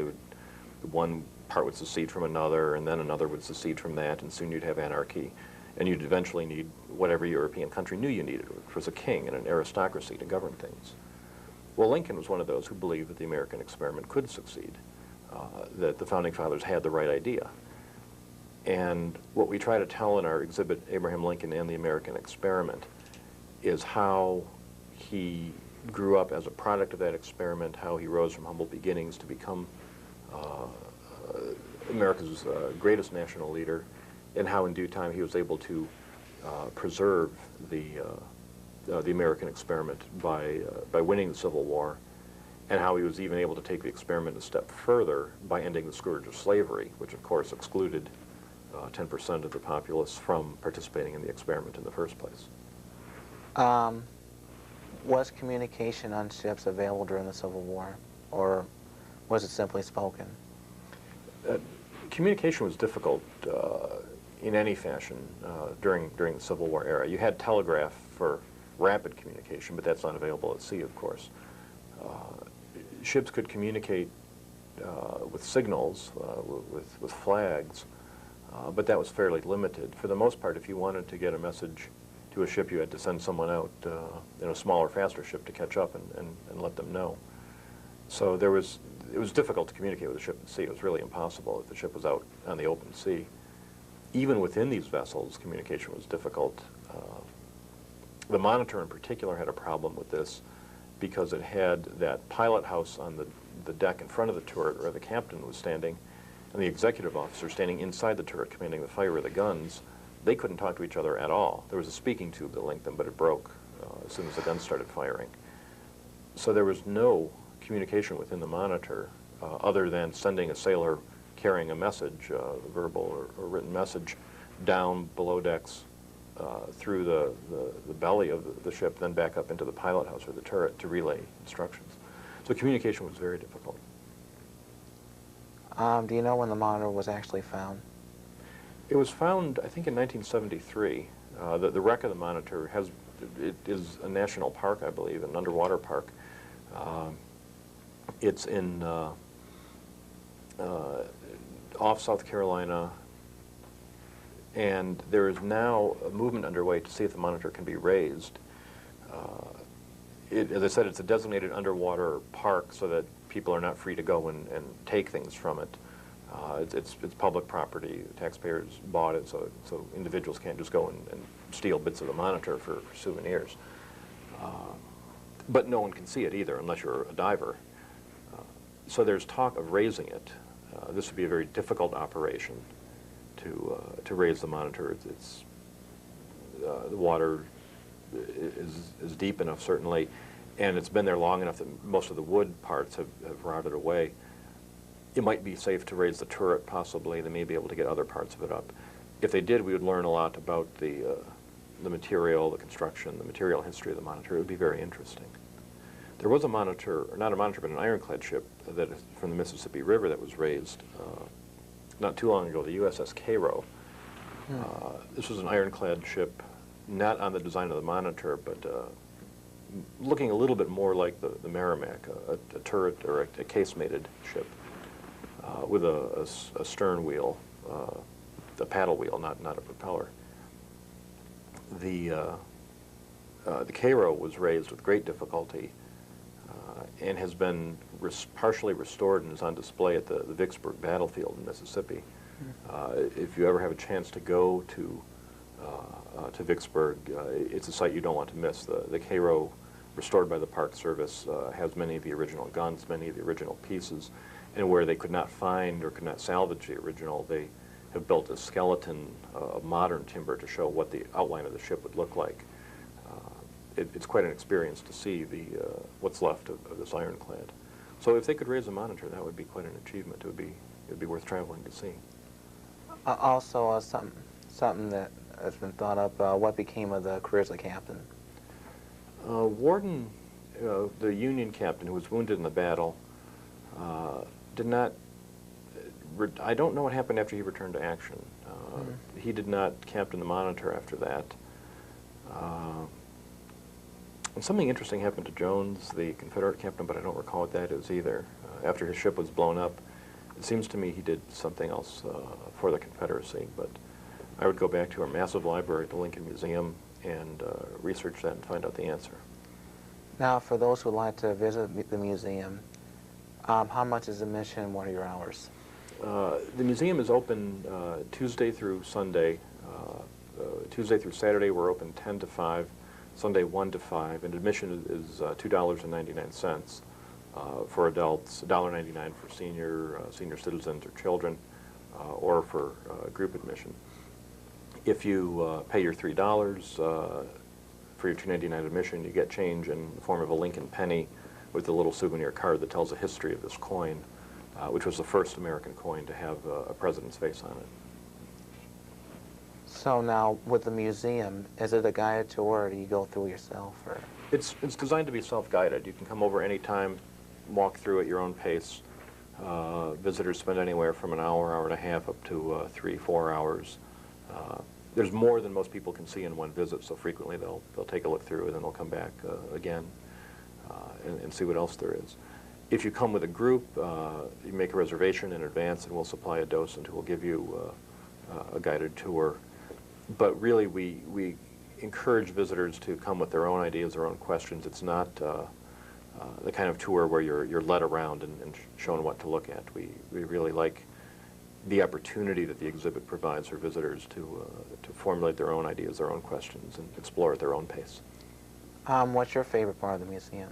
One part would secede from another, and then another would secede from that, and soon you'd have anarchy. and you'd eventually need whatever European country knew you needed, which was a king and an aristocracy to govern things. Well, Lincoln was one of those who believed that the American experiment could succeed, that the Founding Fathers had the right idea. And what we try to tell in our exhibit, Abraham Lincoln and the American Experiment, is how he grew up as a product of that experiment, how he rose from humble beginnings to become America's greatest national leader, and how in due time he was able to preserve the American experiment by winning the Civil War, and how he was even able to take the experiment a step further by ending the scourge of slavery, which of course excluded 10% of the populace from participating in the experiment in the first place. Was communication on ships available during the Civil War, or was it simply spoken? Communication was difficult in any fashion during the Civil War era. You had telegraph for rapid communication, but that's not available at sea, of course. Ships could communicate with signals, with flags, but that was fairly limited. For the most part, if you wanted to get a message to a ship, you had to send someone out in a smaller, faster ship to catch up and let them know. So it was difficult to communicate with a ship at sea. It was really impossible if the ship was out on the open sea. Even within these vessels, communication was difficult. The Monitor in particular had a problem with this because it had that pilot house on the deck in front of the turret where the captain was standing, and the executive officer standing inside the turret commanding the fire of the guns. They couldn't talk to each other at all. There was a speaking tube that linked them, but it broke as soon as the guns started firing. So there was no communication within the Monitor other than sending a sailor carrying a message, verbal or written message, down below decks through the belly of the ship, then back up into the pilot house or the turret to relay instructions. So communication was very difficult. Do you know when the Monitor was actually found? It was found, I think, in 1973. The wreck of the Monitor is a national park, I believe, an underwater park. It's in off South Carolina, and there is now a movement underway to see if the Monitor can be raised. As I said, it's a designated underwater park so that people are not free to go and take things from it. It's public property. Taxpayers bought it, so individuals can't just go and steal bits of the Monitor for souvenirs. But no one can see it either unless you're a diver. So there's talk of raising it. This would be a very difficult operation to raise the Monitor. The water is deep enough, certainly, and it's been there long enough that most of the wood parts have rotted away. It might be safe to raise the turret, possibly. They may be able to get other parts of it up. If they did, we would learn a lot about the material, the construction, the material history of the Monitor. It would be very interesting. There was a Monitor, or not a Monitor, but an ironclad ship that is from the Mississippi River that was raised not too long ago, the USS Cairo. This was an ironclad ship, not on the design of the Monitor, but looking a little bit more like the Merrimac, a turret or a casemated ship with a stern wheel, a paddle wheel, not a propeller. The Cairo was raised with great difficulty and has been partially restored and is on display at the Vicksburg battlefield in Mississippi. If you ever have a chance to go to Vicksburg, it's a site you don't want to miss. The Cairo, restored by the Park Service, has many of the original guns, many of the original pieces, and where they could not find or could not salvage the original, they have built a skeleton of modern timber to show what the outline of the ship would look like. It's quite an experience to see what's left of this ironclad. So if they could raise a Monitor, that would be quite an achievement. It would be worth traveling to see. Also, something that has been thought up, what became of the careers of the captain? Warden, the Union captain who was wounded in the battle, did not, I don't know what happened after he returned to action. He did not captain the Monitor after that. And something interesting happened to Jones, the Confederate captain, but I don't recall what that is either. After his ship was blown up, it seems to me he did something else for the Confederacy, but I would go back to our massive library at the Lincoln Museum and research that and find out the answer. Now, for those who like to visit the museum, how much is admission and what are your hours? The museum is open Tuesday through Sunday. Tuesday through Saturday we're open 10 to 5, Sunday 1 to 5, and admission is $2.99 for adults, $1.99 for senior citizens or children, or for group admission. If you pay your $3 for your $2.99 admission, you get change in the form of a Lincoln penny with a little souvenir card that tells the history of this coin, which was the first American coin to have a president's face on it. So now, with the museum, is it a guided tour or do you go through yourself? Or? It's designed to be self-guided. You can come over anytime, walk through at your own pace. Visitors spend anywhere from an hour, hour and a half, up to 3-4 hours. There's more than most people can see in one visit, so frequently they'll take a look through and then they'll come back again and see what else there is. If you come with a group, you make a reservation in advance and we'll supply a docent who will give you a guided tour. But really, we encourage visitors to come with their own ideas, their own questions. It's not the kind of tour where you're led around and shown what to look at. We really like the opportunity that the exhibit provides for visitors to formulate their own ideas, their own questions, and explore at their own pace. What's your favorite part of the museum?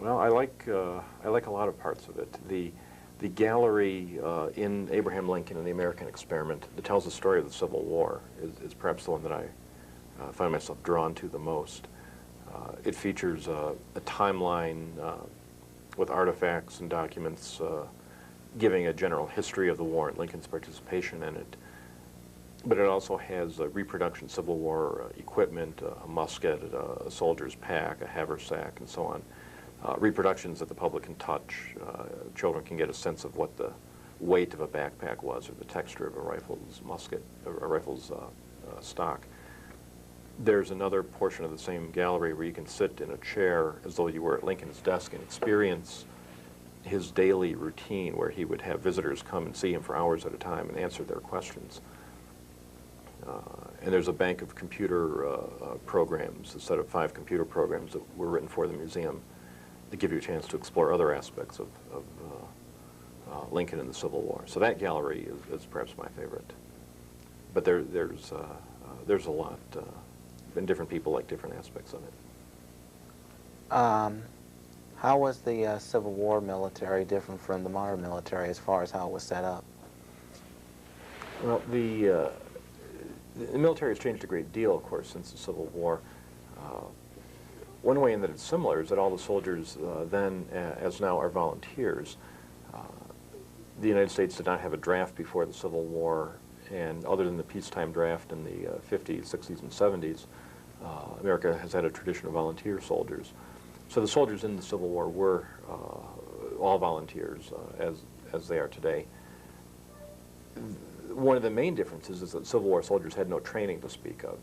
Well, I like a lot of parts of it. The gallery in Abraham Lincoln and the American Experiment that tells the story of the Civil War is perhaps the one that I find myself drawn to the most. It features a timeline with artifacts and documents giving a general history of the war and Lincoln's participation in it. But it also has reproduction Civil War equipment, a musket, a soldier's pack, a haversack, and so on. Reproductions that the public can touch. Children can get a sense of what the weight of a backpack was or the texture of a rifle's musket, or a rifle's stock. There's another portion of the same gallery where you can sit in a chair as though you were at Lincoln's desk and experience his daily routine, where he would have visitors come and see him for hours at a time and answer their questions. And there's a bank of computer programs, a set of 5 computer programs that were written for the museum to give you a chance to explore other aspects of Lincoln and the Civil War. So that gallery is perhaps my favorite. But there's a lot, and different people like different aspects of it. How was the Civil War military different from the modern military as far as how it was set up? Well, the military has changed a great deal, of course, since the Civil War. One way in that it's similar is that all the soldiers then, as now, are volunteers. The United States did not have a draft before the Civil War, and other than the peacetime draft in the 50s, 60s, and 70s, America has had a tradition of volunteer soldiers. So the soldiers in the Civil War were all volunteers, as they are today. One of the main differences is that Civil War soldiers had no training to speak of.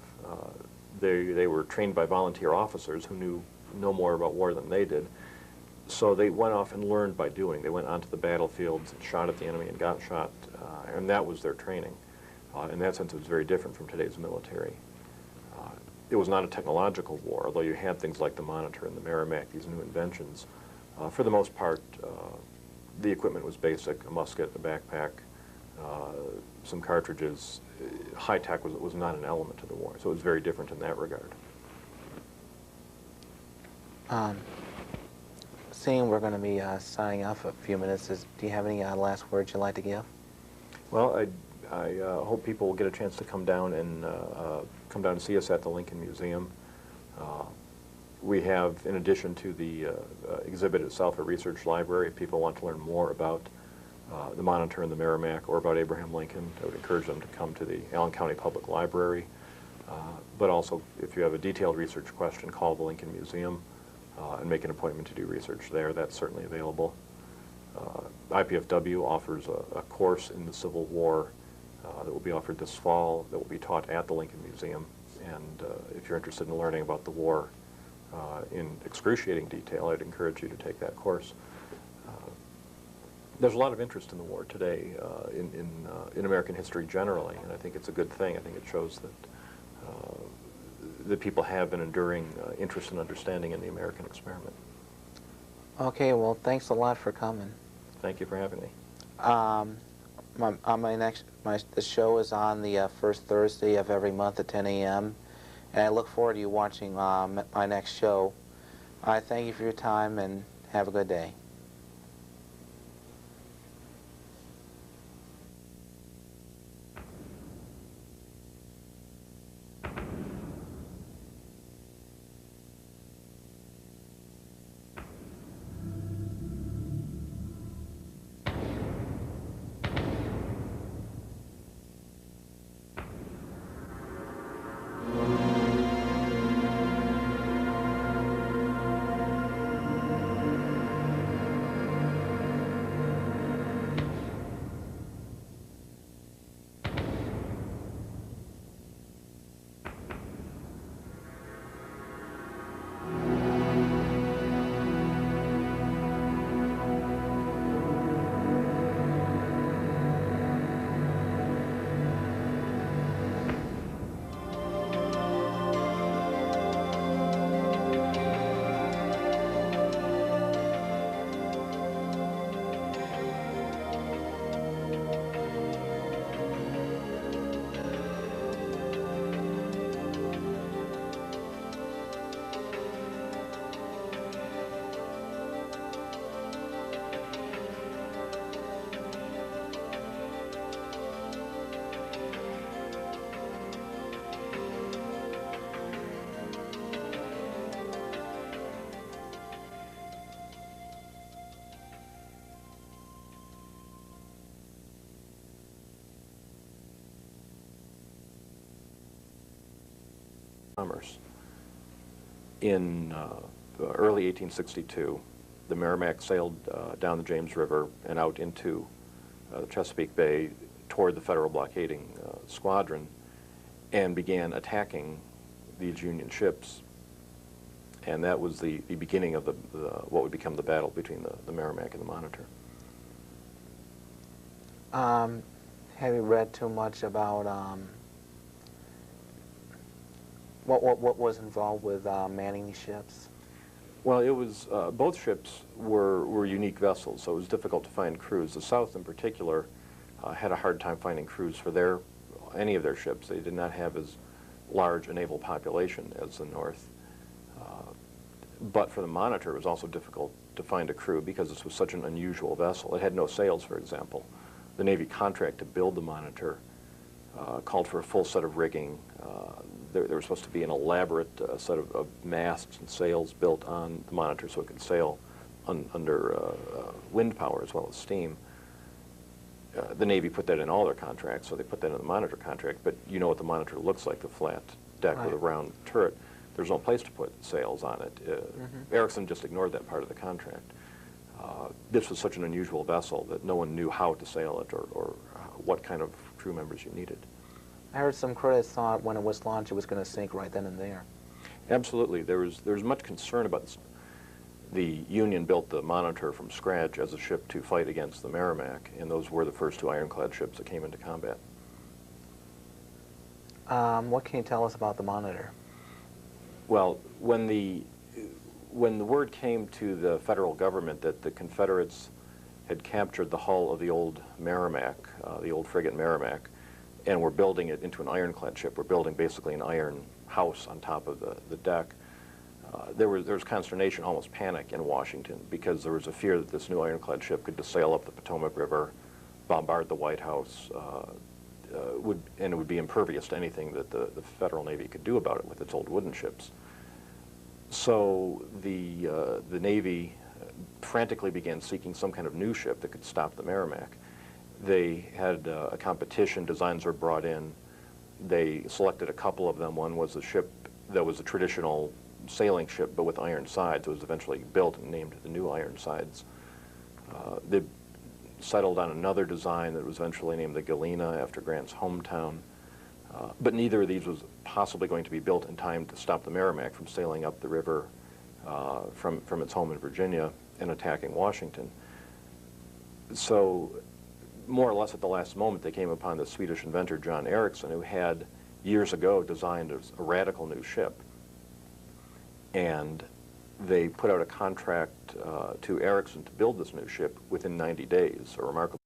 They were trained by volunteer officers who knew no more about war than they did. So they went off and learned by doing. They went onto the battlefields and shot at the enemy and got shot, and that was their training. In that sense, it was very different from today's military. It was not a technological war, although you had things like the Monitor and the Merrimac, these new inventions. For the most part, the equipment was basic: a musket, a backpack, some cartridges. High tech was not an element to the war, so it was very different in that regard. Seeing we're going to be signing off a few minutes, do you have any last words you'd like to give? Well, I hope people will get a chance to come down and see us at the Lincoln Museum. We have, in addition to the exhibit itself, a research library. If people want to learn more about the Monitor and the Merrimac or about Abraham Lincoln, I would encourage them to come to the Allen County Public Library. But also, if you have a detailed research question, call the Lincoln Museum and make an appointment to do research there. That's certainly available. IPFW offers a course in the Civil War that will be offered this fall, that will be taught at the Lincoln Museum. And if you're interested in learning about the war in excruciating detail, I'd encourage you to take that course. There's a lot of interest in the war today in American history generally, and I think it's a good thing. I think it shows that people have an enduring interest and understanding in the American experiment. Okay, well, thanks a lot for coming. Thank you for having me. The show is on the first Thursday of every month at 10 a.m. and I look forward to you watching my next show. I thank you for your time and have a good day. Commerce. In early 1862, the Merrimac sailed down the James River and out into the Chesapeake Bay toward the Federal blockading squadron and began attacking these Union ships. And that was the beginning of what would become the battle between the Merrimac and the Monitor. Have you read too much about what was involved with manning these ships? Well, it was both ships were unique vessels, so it was difficult to find crews. The South, in particular, had a hard time finding crews for any of their ships. They did not have as large a naval population as the North. But for the Monitor, it was also difficult to find a crew because this was such an unusual vessel. It had no sails, for example. The Navy contract to build the Monitor called for a full set of rigging. There was supposed to be an elaborate set of masts and sails built on the Monitor so it could sail under wind power as well as steam. The Navy put that in all their contracts, so they put that in the Monitor contract, but you know what the Monitor looks like, the flat deck with a round turret. There's no place to put sails on it. Erickson just ignored that part of the contract. This was such an unusual vessel that no one knew how to sail it or what kind of crew members you needed. I heard some critics thought when it was launched it was going to sink right then and there. Absolutely. There was much concern about this. The Union built the Monitor from scratch as a ship to fight against the Merrimac, and those were the first two ironclad ships that came into combat. What can you tell us about the Monitor? Well, when the word came to the federal government that the Confederates had captured the hull of the old Merrimac, the old frigate Merrimac, and were building it into an ironclad ship, we're building basically an iron house on top of the deck, there was consternation, almost panic in Washington, because there was a fear that this new ironclad ship could just sail up the Potomac River, bombard the White House, and it would be impervious to anything that the Federal Navy could do about it with its old wooden ships. So the Navy frantically began seeking some kind of new ship that could stop the Merrimac. They had a competition, designs were brought in. They selected a couple of them. One was a ship that was a traditional sailing ship, but with iron sides. It was eventually built and named the New Ironsides. They settled on another design that was eventually named the Galena after Grant's hometown. But neither of these was possibly going to be built in time to stop the Merrimac from sailing up the river from its home in Virginia and attacking Washington. So more or less at the last moment, they came upon the Swedish inventor John Ericsson, who had years ago designed a radical new ship. And they put out a contract to Ericsson to build this new ship within 90 days, a remarkable.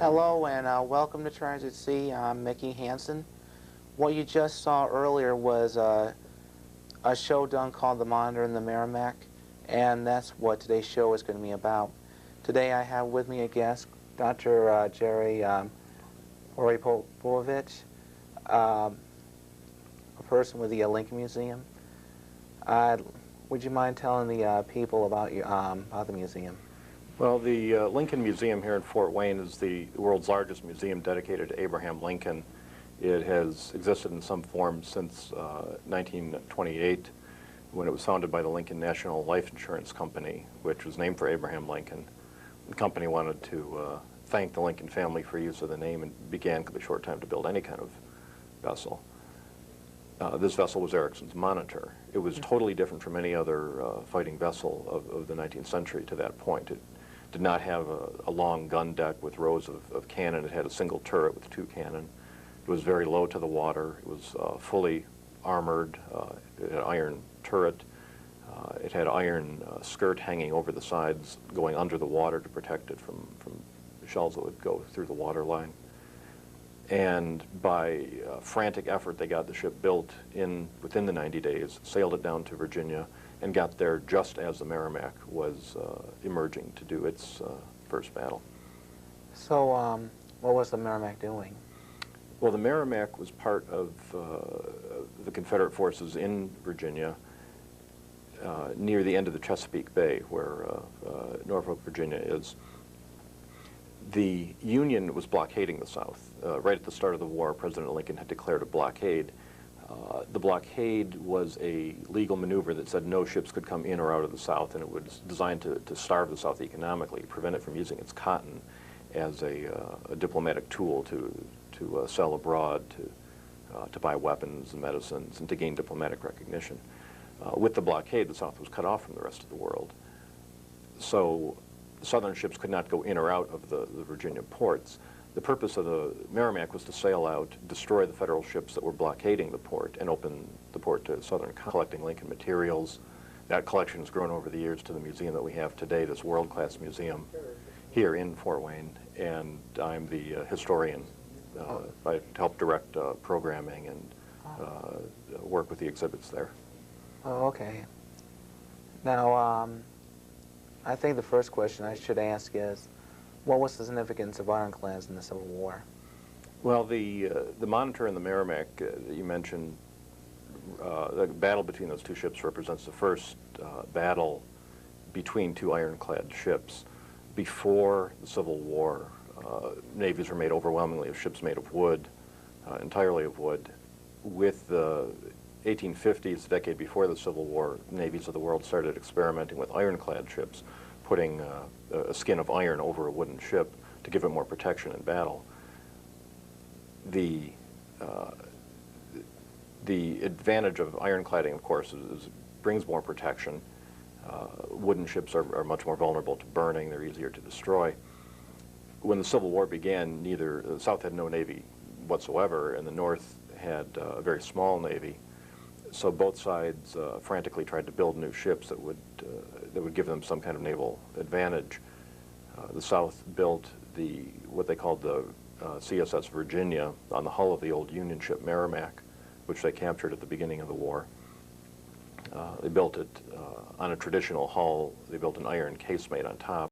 Hello and welcome to Tragedies at Sea. I'm Mickey Hansen. What you just saw earlier was a show done called The Monitor and the Merrimac, and that's what today's show is going to be about. Today I have with me a guest, Dr. Jerry Oripovich, a person with the Lincoln Museum. Would you mind telling the people about the museum? Well, the Lincoln Museum here in Fort Wayne is the world's largest museum dedicated to Abraham Lincoln. It has existed in some form since 1928, when it was founded by the Lincoln National Life Insurance Company, which was named for Abraham Lincoln. The company wanted to thank the Lincoln family for use of the name and began a short time to build any kind of vessel. This vessel was Ericsson's Monitor. It was totally different from any other fighting vessel of the 19th century to that point. It did not have a long gun deck with rows of cannon. It had a single turret with 2 cannon. It was very low to the water. It was fully armored. It had an iron turret. It had iron skirt hanging over the sides, going under the water to protect it from shells that would go through the water line. And by frantic effort, they got the ship built within the 90 days, sailed it down to Virginia, and got there just as the Merrimac was emerging to do its first battle. So, what was the Merrimac doing? Well, the Merrimac was part of the Confederate forces in Virginia near the end of the Chesapeake Bay, where Norfolk, Virginia is. The Union was blockading the South. Right at the start of the war, President Lincoln had declared a blockade. The blockade was a legal maneuver that said no ships could come in or out of the South, and it was designed to starve the South economically, prevent it from using its cotton as a diplomatic tool to sell abroad, to buy weapons and medicines, and to gain diplomatic recognition. With the blockade, the South was cut off from the rest of the world. So Southern ships could not go in or out of the Virginia ports. The purpose of the Merrimac was to sail out, destroy the Federal ships that were blockading the port, and open the port to Southern collecting Lincoln materials. That collection has grown over the years to the museum that we have today, this world-class museum here in Fort Wayne, and I'm the historian. I help direct programming and work with the exhibits there. Oh, okay. Now, I think the first question I should ask is, what was the significance of ironclads in the Civil War? Well, the Monitor and the Merrimac that you mentioned, the battle between those two ships represents the first battle between two ironclad ships. Before the Civil War, navies were made overwhelmingly of ships made of wood, entirely of wood. With the 1850s, the decade before the Civil War, navies of the world started experimenting with ironclad ships, putting a skin of iron over a wooden ship to give it more protection in battle. The advantage of ironcladding, of course, is brings more protection. Wooden ships are much more vulnerable to burning. They're easier to destroy. When the Civil War began, the South had no navy whatsoever, and the North had a very small navy. So both sides frantically tried to build new ships that would give them some kind of naval advantage. The South built what they called the CSS Virginia on the hull of the old Union ship Merrimac, which they captured at the beginning of the war. They built it on a traditional hull. They built an iron casemate on top.